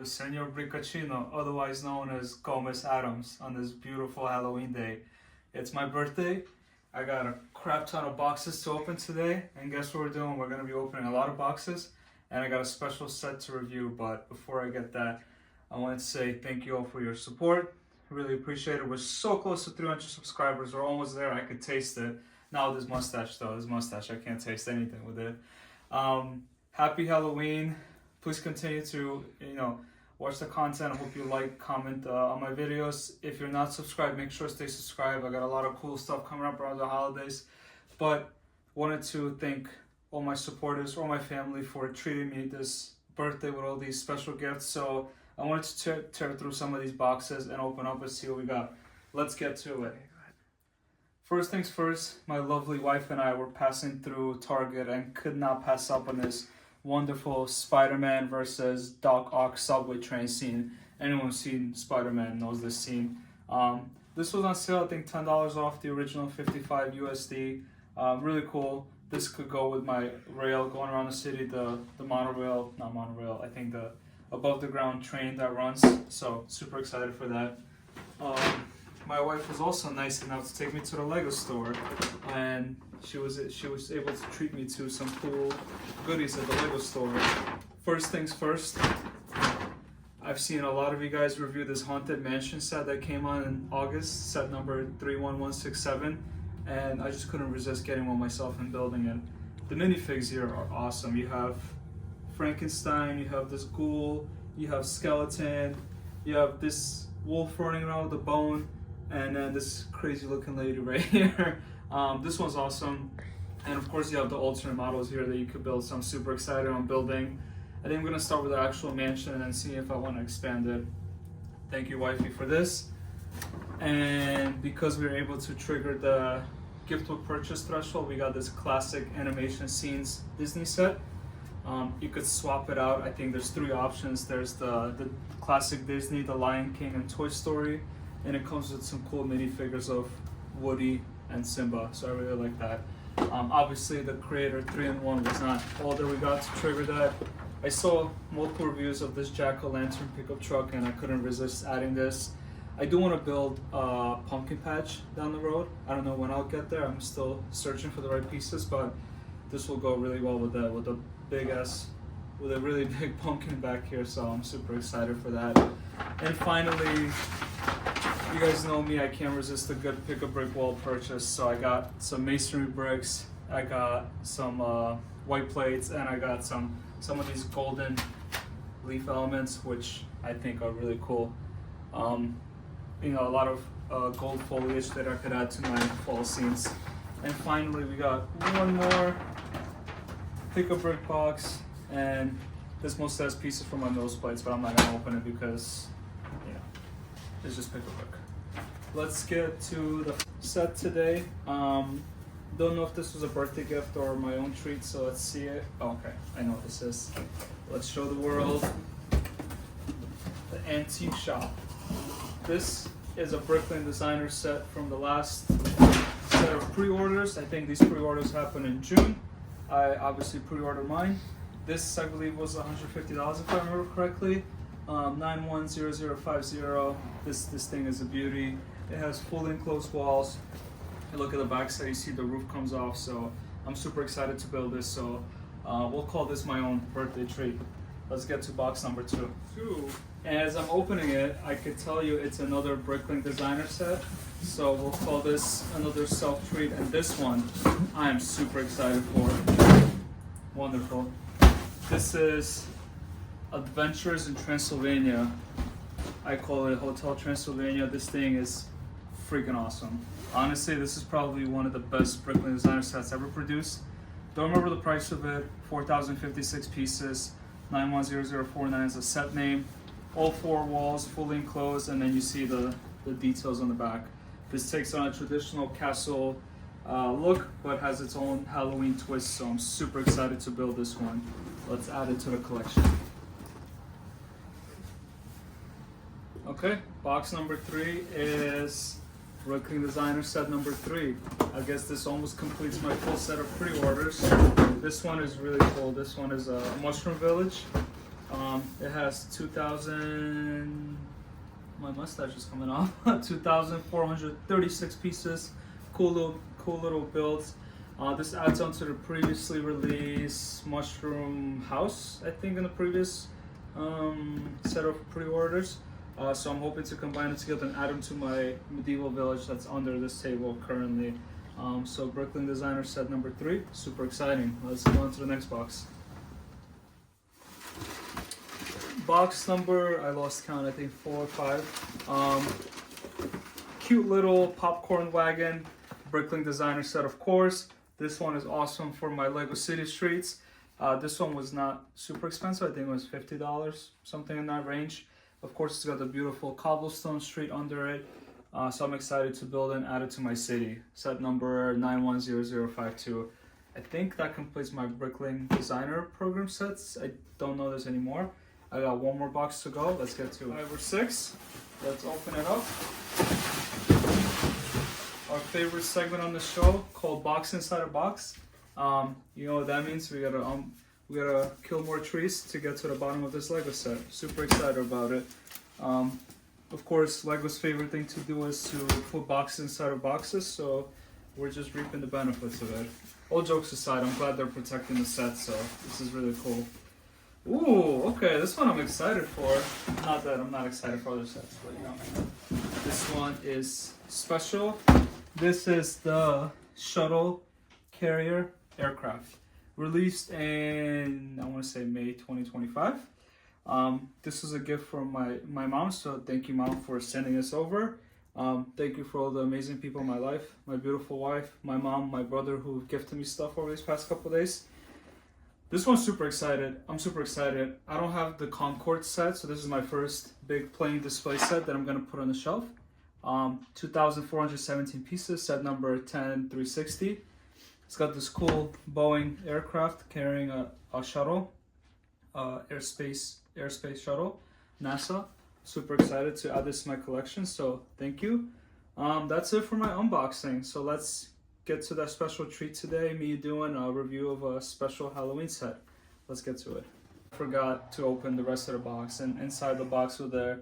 Senor Briccacino, otherwise known as Gomez Adams, on this beautiful Halloween day. It's my birthday. I got a crap ton of boxes to open today, and guess what we're doing? We're going to be opening a lot of boxes, and I got a special set to review. But before I get that, I want to say thank you all for your support. Really appreciate it. We're so close to 300 subscribers. We're almost there. I could taste it. Now this mustache though, I can't taste anything with it. Happy Halloween. Please continue to, watch the content. I hope you like, comment on my videos. If you're not subscribed, make sure to stay subscribed. I got a lot of cool stuff coming up around the holidays. But wanted to thank all my supporters, all my family for treating me this birthday with all these special gifts. So I wanted to tear through some of these boxes and open up and see what we got. Let's get to it. First things first, my lovely wife and I were passing through Target and could not pass up on this wonderful Spider-Man versus Doc Ock subway train scene. Anyone who's seen Spider-Man knows this scene. This was on sale, I think $10 off the original 55 USD. Really cool. This could go with my rail going around the city, the monorail, not monorail, I think the above the ground train that runs. So super excited for that. My wife was also nice enough to take me to the Lego store, and she was able to treat me to some cool goodies at the Lego store. First things first, I've seen a lot of you guys review this Haunted Mansion set that came on in August, set number 31167, and I just couldn't resist getting one myself and building it. The minifigs here are awesome. You have Frankenstein, you have this ghoul, you have skeleton, you have this wolf running around with a bone, and then this crazy looking lady right here. This one's awesome. And of course you have the alternate models here that you could build, so I'm super excited on building. I think I'm gonna start with the actual mansion and then see if I want to expand it. Thank you, wifey, for this. And because we were able to trigger the gift with purchase threshold, we got this classic animation scenes Disney set. You could swap it out. I think there's three options. There's the classic Disney, the Lion King, and Toy Story, and it comes with some cool minifigures of Woody and Simba, so I really like that. Obviously the Creator 3-in-1 was not all that we got to trigger that. I saw multiple reviews of this jack-o'-lantern pickup truck and I couldn't resist adding this. I do want to build a pumpkin patch down the road. I don't know when I'll get there. I'm still searching for the right pieces, but this will go really well with that, with a really big pumpkin back here, so I'm super excited for that. And finally, you guys know me, I can't resist a good pick-a-brick wall purchase, so I got some masonry bricks, I got some white plates, and I got some of these golden leaf elements, which I think are really cool. A lot of gold foliage that I could add to my fall scenes. And finally, we got one more pick-a-brick box, and this mostly has pieces from my nose plates, but I'm not gonna open it because, it's just pick-a-brick. Let's get to the set today. Don't know if this was a birthday gift or my own treat, so let's see it. Oh, okay, I know what this is. Let's show the world the antique shop. This is a Brooklyn designer set from the last set of pre-orders. I think these pre-orders happened in June. I obviously pre-ordered mine. This, I believe, was $150 if I remember correctly. 910050. This thing is a beauty. It has full enclosed walls. You look at the back side, you see the roof comes off, so I'm super excited to build this. So we'll call this my own birthday treat. Let's get to box number two. As I'm opening it, I could tell you it's another Brooklyn designer set. So we'll call this another self-treat, and this one I am super excited for. Wonderful. This is Adventures in Transylvania. I call it Hotel Transylvania. This thing is freaking awesome. Honestly, this is probably one of the best Brooklyn designer sets ever produced. Don't remember the price of it. 4,056 pieces. 910049 is a set name. All four walls fully enclosed, and then you see the details on the back. This takes on a traditional castle look, but has its own Halloween twist, so I'm super excited to build this one. Let's add it to the collection. Okay, box number 3 is Brooklyn Designer set number 3. I guess this almost completes my full set of pre-orders. This one is really cool. This one is a Mushroom Village. It has 2,000. My mustache is coming off. 2,436 pieces. Cool little builds. This adds on to the previously released Mushroom House, I think, in the previous set of pre-orders. So I'm hoping to combine it together and add them to my medieval village that's under this table currently. So Brooklyn Designer set number 3, super exciting. Let's go on to the next box. Box number, I lost count, I think 4 or 5. Cute little popcorn wagon, Brooklyn Designer set, of course. This one is awesome for my Lego City Streets. This one was not super expensive, I think it was $50, something in that range. Of course, it's got the beautiful cobblestone street under it. So I'm excited to build and add it to my city. Set number 910052. I think that completes my Brooklyn Designer program sets. I don't know this anymore. I got one more box to go. Let's get to it. 5 or 6. Let's open it up. Our favorite segment on the show, called Box Inside a Box. You know what that means? We gotta kill more trees to get to the bottom of this Lego set. Super excited about it. Of course, Lego's favorite thing to do is to put boxes inside of boxes, so we're just reaping the benefits of it. All jokes aside, I'm glad they're protecting the set, so this is really cool. Ooh, okay, this one I'm excited for. Not that I'm not excited for other sets, but you know. This one is special. This is the shuttle carrier aircraft. Released in, I want to say May 2025. This is a gift from my mom, so thank you, Mom, for sending this over. Thank you for all the amazing people in my life. My beautiful wife, my mom, my brother who gifted me stuff over these past couple days. This one's super excited. I'm super excited. I don't have the Concord set, so this is my first big playing display set that I'm going to put on the shelf. 2,417 pieces, set number 10360. It's got this cool Boeing aircraft carrying a shuttle, airspace shuttle, NASA. Super excited to add this to my collection, so thank you. That's it for my unboxing. So let's get to that special treat today, me doing a review of a special Halloween set. Let's get to it. I forgot to open the rest of the box, and inside the box with the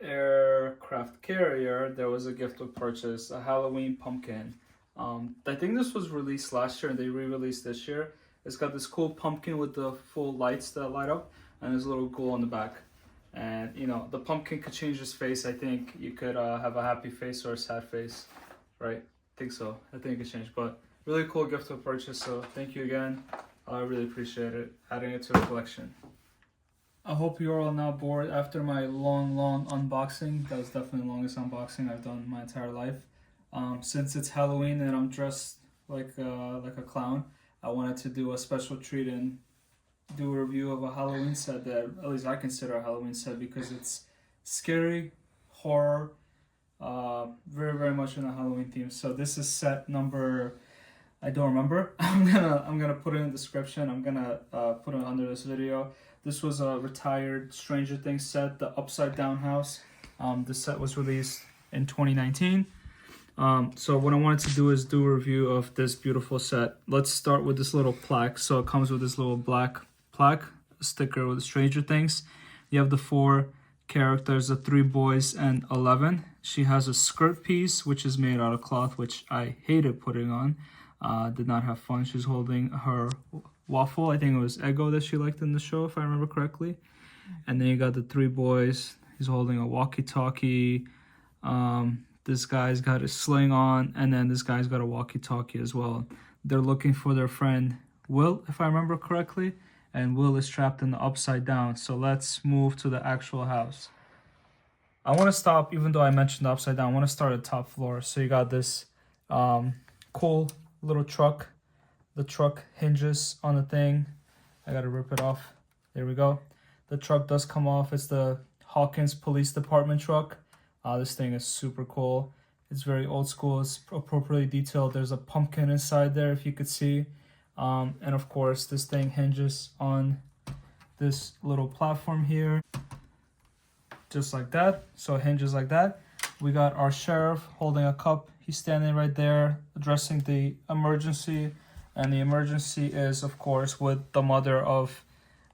aircraft carrier, there was a gift with purchase, a Halloween pumpkin. I think this was released last year and they re-released this year. It's got this cool pumpkin with the full lights that light up, and there's a little ghoul on the back. And you know, the pumpkin could change his face. I think you could have a happy face or a sad face, right? I think so. I think it could change, but really cool gift to purchase. So thank you again. I really appreciate it. Adding it to the collection. I hope you're all now bored after my long unboxing. That was definitely the longest unboxing I've done in my entire life. Since it's Halloween and I'm dressed like a clown, I wanted to do a special treat and do a review of a Halloween set that at least I consider a Halloween set because it's scary, horror, very much in a Halloween theme. So this is set number, I don't remember. I'm gonna put it in the description. I'm gonna put it under this video. This was a retired Stranger Things set, the Upside Down House. This set was released in 2019. So what I wanted to do is do a review of this beautiful set. Let's start with this little plaque. So it comes with this little black plaque sticker with Stranger Things. You have the 4 characters, the 3 boys and 11. She has a skirt piece which is made out of cloth, which I hated putting on. Did not have fun. She's holding her waffle. I think it was Eggo that she liked in the show, if I remember correctly. And then you got the 3 boys. He's holding a walkie-talkie. This guy's got a sling on, and then this guy's got a walkie-talkie as well. They're looking for their friend Will, if I remember correctly, and Will is trapped in the Upside Down. So let's move to the actual house. I want to stop, even though I mentioned the Upside Down, I want to start at the top floor. So you got this cool little truck. The truck hinges on the thing. I gotta rip it off. There we go. The truck does come off. It's the Hawkins Police Department truck. This thing is super cool. It's very old school. It's appropriately detailed. There's a pumpkin inside there, if you could see. And of course, this thing hinges on this little platform here. Just like that. So it hinges like that. We got our sheriff holding a cup. He's standing right there addressing the emergency. And the emergency is, of course, with the mother of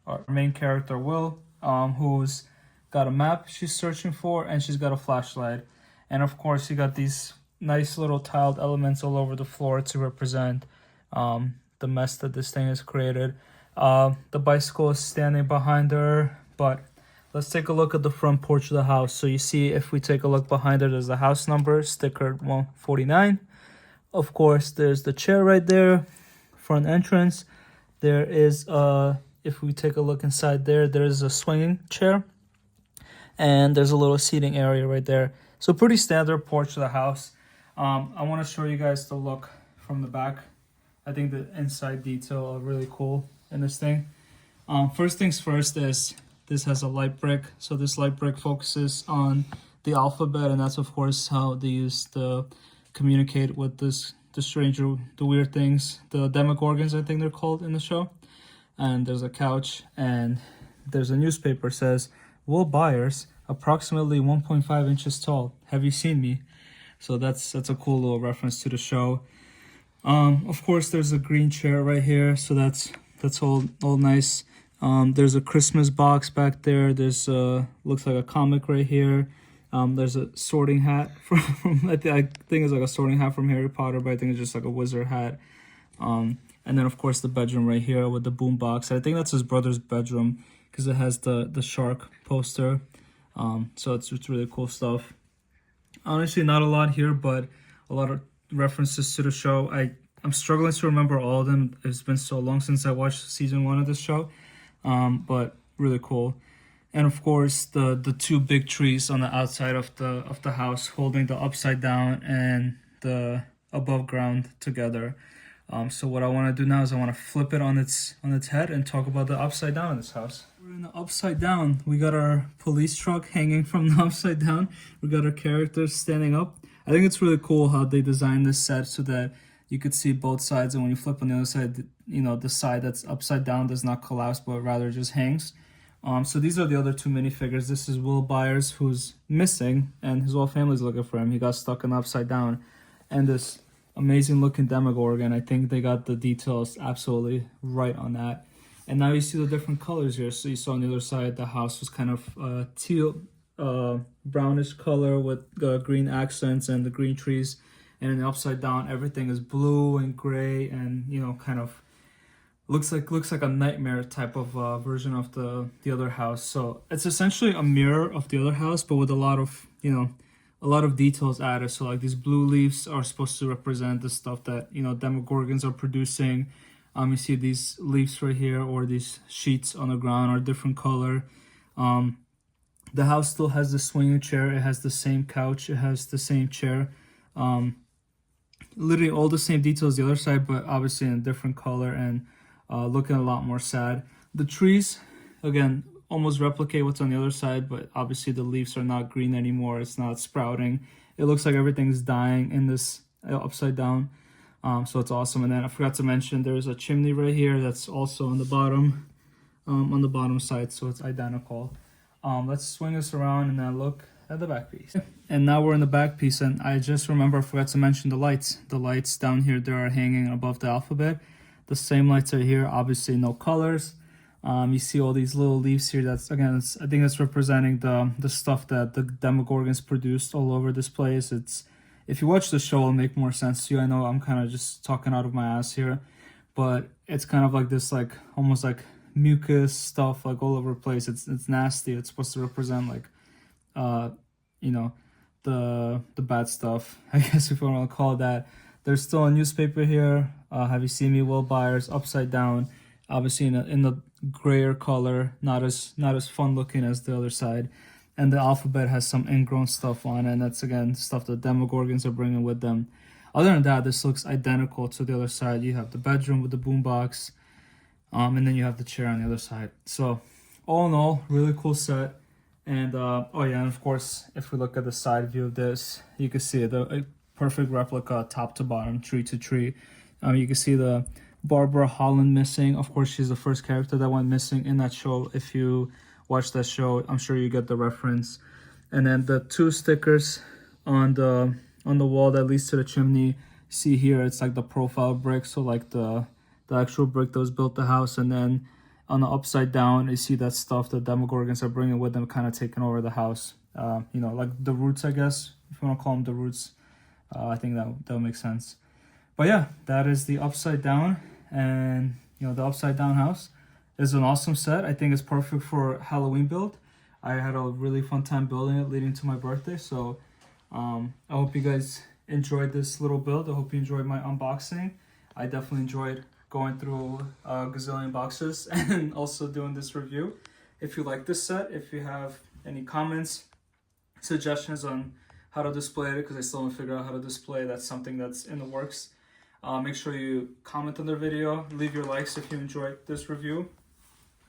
our main character Will, who's got a map she's searching for, and she's got a flashlight. And of course, you got these nice little tiled elements all over the floor to represent the mess that this thing has created. The bicycle is standing behind her, but let's take a look at the front porch of the house. So you see, if we take a look behind her, there's the house number, stickered 149. Of course, there's the chair right there, front entrance. There is, if we take a look inside there, there's a swinging chair. And there's a little seating area right there. So pretty standard porch of the house. I want to show you guys the look from the back. I think the inside detail are really cool in this thing. First things first is this has a light brick. So this light brick focuses on the alphabet, and that's of course how they use to communicate with the stranger, the weird things, the demogorgons, I think they're called in the show. And there's a couch, and there's a newspaper says, Will Byers, approximately 1.5 inches tall. Have you seen me? So that's a cool little reference to the show. Of course, there's a green chair right here, so that's all nice. There's a Christmas box back there. There's looks like a comic right here. There's a sorting hat from I think it's like a sorting hat from Harry Potter, but I think it's just like a wizard hat. And then of course the bedroom right here with the boom box. I think that's his brother's bedroom because it has the shark poster. So it's really cool stuff. Honestly, not a lot here, but a lot of references to the show. I'm struggling to remember all of them. It's been so long since I watched season 1 of this show, but really cool. And of course, the two big trees on the outside of the house, holding the upside down and the above ground together. So what I want to do now is I want to flip it on its head and talk about the upside down in this house. We're in the upside down. We got our police truck hanging from the upside down. We got our characters standing up. I think it's really cool how they designed this set so that you could see both sides, and when you flip on the other side, you know, the side that's upside down does not collapse, but rather just hangs. So these are the other two minifigures. This is Will Byers, who's missing, and his whole family's looking for him. He got stuck in the upside down. And this amazing looking Demogorgon. I think they got the details absolutely right on that. And now you see the different colors here. So you saw on the other side, the house was kind of teal, brownish color with green accents and the green trees. And in the upside down, everything is blue and gray, and you know, kind of looks like a nightmare type of version of the other house. So it's essentially a mirror of the other house, but with a lot of, you know, a lot of details added. So like these blue leaves are supposed to represent the stuff that, you know, Demogorgons are producing. You see these leaves right here, or these sheets on the ground are different color. The house still has the swinging chair. It has the same couch. It has the same chair. Literally all the same details the other side, but obviously in a different color and looking a lot more sad. The trees, again, almost replicate what's on the other side, but obviously the leaves are not green anymore. It's not sprouting. It looks like everything's dying in this upside down. So it's awesome. And then I forgot to mention there's a chimney right here that's also on the bottom side, so it's identical. Let's swing this around and then look at the back piece. And now we're in the back piece, and I just remember I forgot to mention the lights. The lights down here, they are hanging above the alphabet. The same lights are here, obviously no colors. You see all these little leaves here. That's, again, I think it's representing the stuff that the Demogorgons produced all over this place. It's, if you watch the show, it'll make more sense to you. I know I'm kind of just talking out of my ass here, but it's kind of like this, like almost like mucus stuff, like all over the place. It's nasty. It's supposed to represent like, you know, the bad stuff, I guess, if you want to call it that. There's still a newspaper here. Have you seen me, Will Byers, upside down, obviously in the grayer color, not as fun looking as the other side. And the alphabet has some ingrown stuff on it, and that's, again, stuff that Demogorgons are bringing with them. Other than that, this looks identical to the other side. You have the bedroom with the boombox, and then you have the chair on the other side. So all in all, really cool set. And oh yeah, and of course, if we look at the side view of this, you can see a perfect replica top to bottom, tree to tree. You can see the Barbara Holland missing. Of course, she's the first character that went missing in that show. If you watch that show, I'm sure you get the reference. And then the two stickers on the wall that leads to the chimney. See here, it's like the profile brick, so like the actual brick that was built the house. And then on the upside down, you see that stuff that Demogorgons are bringing with them, kind of taking over the house. You know, like the roots, I guess, if you want to call them the roots. I think that'll make sense. But yeah, that is the upside down, and you know, the upside down house is an awesome set. I think it's perfect for Halloween build. I had a really fun time building it leading to my birthday, so I hope you guys enjoyed this little build. I hope you enjoyed my unboxing. I definitely enjoyed going through a gazillion boxes and also doing this review. If you like this set, if you have any comments, suggestions on how to display it, because I still haven't figured out how to display, that's something that's in the works. Make sure you comment on the video, leave your likes if you enjoyed this review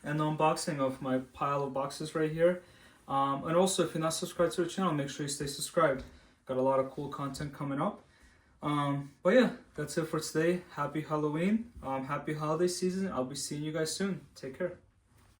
and the unboxing of my pile of boxes right here. And also, if you're not subscribed to the channel, make sure you stay subscribed. Got a lot of cool content coming up. But yeah, that's it for today. Happy Halloween, happy holiday season. I'll be seeing you guys soon. Take care.